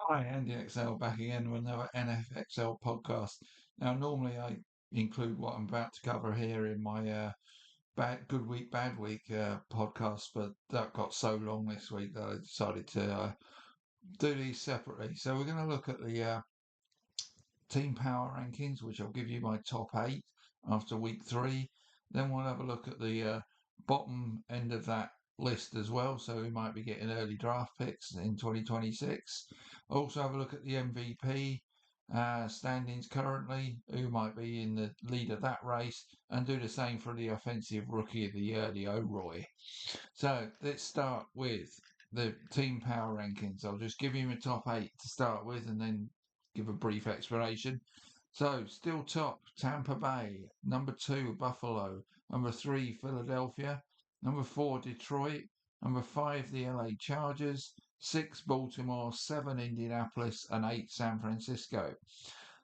Hi, Andy XL back again with another NFXL podcast. Now, normally I include what I'm about to cover here in my good week, bad week podcast, but that got so long this week that I decided to do these separately. So we're going to look at the team power rankings, which I'll give you my top eight after week three. Then we'll have a look at the bottom end of that list as well. So we might be getting early draft picks in 2026. Also have a look at the MVP standings currently, who might be in the lead of that race, and do the same for the offensive rookie of the year, the OROY. So let's start with the team power rankings. I'll just give you my top eight to start with and then give a brief explanation. So, still top, Tampa Bay. Number two, Buffalo. Number three, Philadelphia. Number four, Detroit. Number five, the LA Chargers. Six, Baltimore. Seven, Indianapolis. And eight, San Francisco.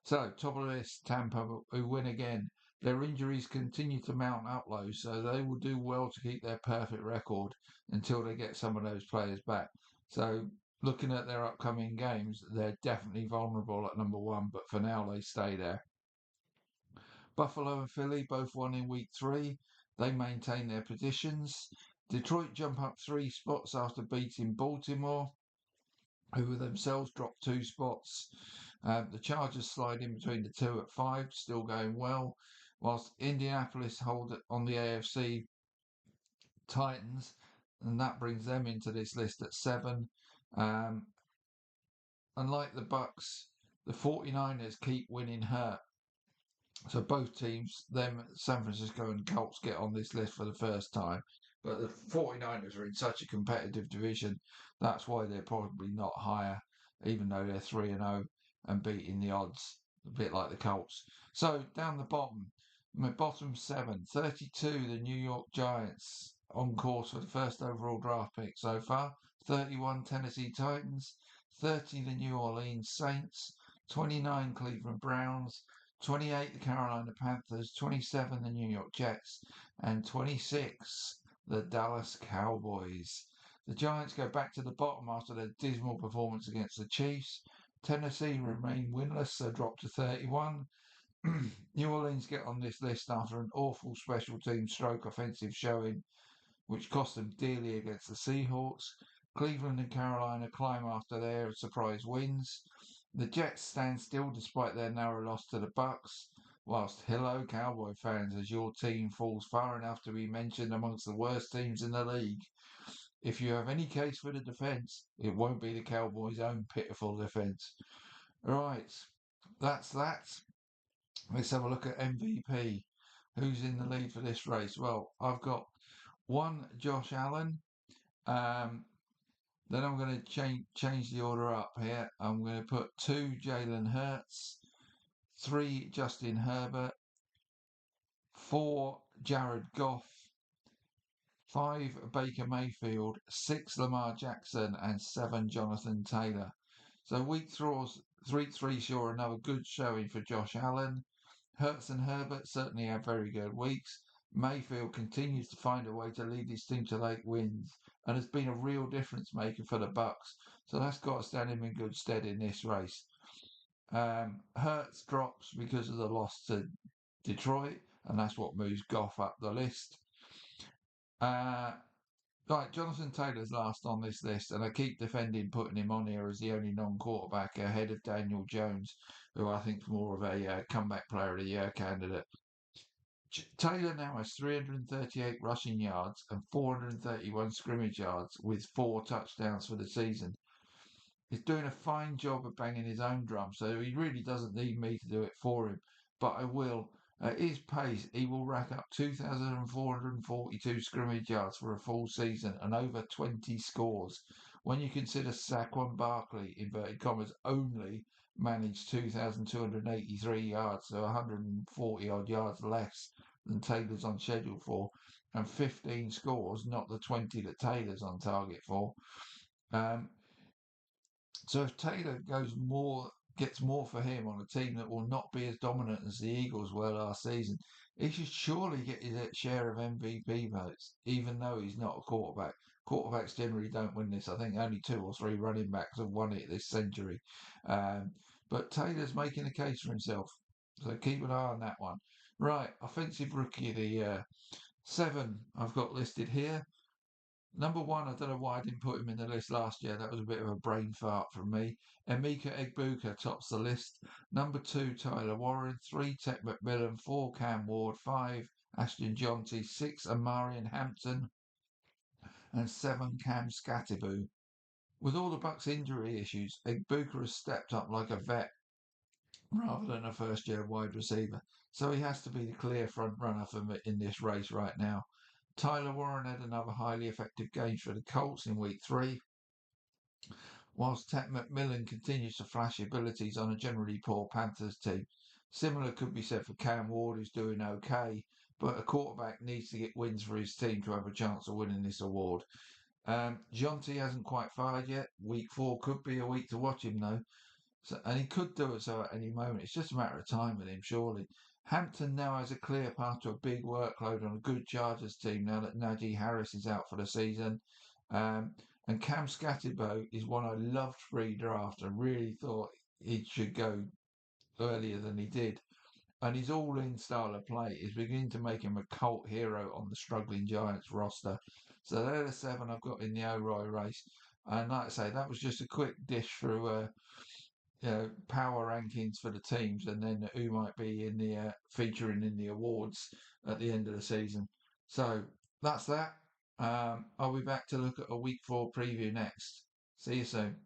So, top of the list, Tampa, who win again. Their injuries continue to mount up low, so they will do well to keep their perfect record until they get some of those players back. So, looking at their upcoming games, they're definitely vulnerable at number one, but for now they stay there. Buffalo and Philly both won in week three. They maintain their positions. Detroit jump up three spots after beating Baltimore, who themselves dropped two spots. The Chargers slide in between the two at five, still going well, whilst Indianapolis hold it on the AFC Titans, and that brings them into this list at seven. Um, Unlike the Bucks, the 49ers keep winning hurt. So both teams, them, San Francisco and Colts, get on this list for the first time. But the 49ers are in such a competitive division, that's why they're probably not higher, even though they're 3 and 0 and beating the odds, a bit like the Colts. So down the bottom, my bottom seven, 32, the New York Giants, on course for the first overall draft pick so far. 31, Tennessee Titans. 30, the New Orleans Saints. 29, Cleveland Browns. 28, the Carolina Panthers. 27, the New York Jets. And 26, the Dallas Cowboys. The Giants go back to the bottom after their dismal performance against the Chiefs. Tennessee remain winless, so drop to 31. New Orleans get on this list after an awful special team stroke offensive showing, which cost them dearly against the Seahawks. Cleveland and Carolina climb after their surprise wins. The Jets stand still despite their narrow loss to the Bucks. Whilst hello Cowboy fans, as your team falls far enough to be mentioned amongst the worst teams in the league. If you have any case for the defence, it won't be the Cowboys' own pitiful defence. Right, that's that. Let's have a look at MVP. Who's in the lead for this race? Well, I've got one, Josh Allen. Um, then I'm going to change the order up here. I'm going to put two, Jalen Hurts. Three, Justin Herbert. Four, Jared Goff. Five, Baker Mayfield. Six, Lamar Jackson. And seven, Jonathan Taylor. So week three saw another good showing for Josh Allen. Hurts and Herbert certainly have very good weeks. Mayfield continues to find a way to lead his team to late wins and has been a real difference maker for the Bucks. So that's got to stand him in good stead in this race. Hurts drops because of the loss to Detroit, and that's what moves Goff up the list. Uh, right, Jonathan Taylor's last on this list, and I keep defending putting him on here as the only non-quarterback ahead of Daniel Jones, who I think is more of a comeback player of the year candidate. Taylor now has 338 rushing yards and 431 scrimmage yards with four touchdowns for the season. He's doing a fine job of banging his own drum, so he really doesn't need me to do it for him. But I will. At his pace, he will rack up 2,442 scrimmage yards for a full season and over 20 scores. When you consider Saquon Barkley, inverted commas, only managed 2,283 yards, so 140 odd yards less than Taylor's on schedule for, and 15 scores, not the 20 that Taylor's on target for. Um, so if Taylor gets more for him on a team that will not be as dominant as the Eagles were last season, he should surely get his share of MVP votes, even though he's not a quarterback. Quarterbacks generally don't win this. I think only 2 or 3 running backs have won it this century. Um, but Taylor's making a case for himself. So keep an eye on that one. Right, offensive rookie of the year. 7 I've got listed here. Number 1, I don't know why I didn't put him in the list last year. That was a bit of a brain fart from me. Emeka Egbuka tops the list. Number 2, Tyler Warren. 3, Tech McMillan. 4, Cam Ward. 5, Ashton Jonty. 6, Amarian Hampton. And 7, Cam Scatterbo. With all the Bucks' injury issues, Egbuka has stepped up like a vet rather than a first-year wide receiver, so he has to be the clear front runner for me in this race right now. Tyler Warren had another highly effective game for the Colts in week 3, whilst Ted McMillan continues to flash abilities on a generally poor Panthers team. Similar could be said for Cam Ward, who's doing okay, but a quarterback needs to get wins for his team to have a chance of winning this award. Jonty hasn't quite fired yet. Week 4 could be a week to watch him, though. So, and he could do it so at any moment. It's just a matter of time with him, surely. Hampton now has a clear path to a big workload on a good Chargers team now that Najee Harris is out for the season. Um, and Cam Scatterbo is one I loved pre-draft and really thought he should go earlier than he did. And his all-in style of play is beginning to make him a cult hero on the struggling Giants roster. So they're the 7 I've got in the OROY race. And like I say, that was just a quick dish through power rankings for the teams, and then who might be in the featuring in the awards at the end of the season. So that's that. I'll be back to look at a week 4 preview next. See you soon.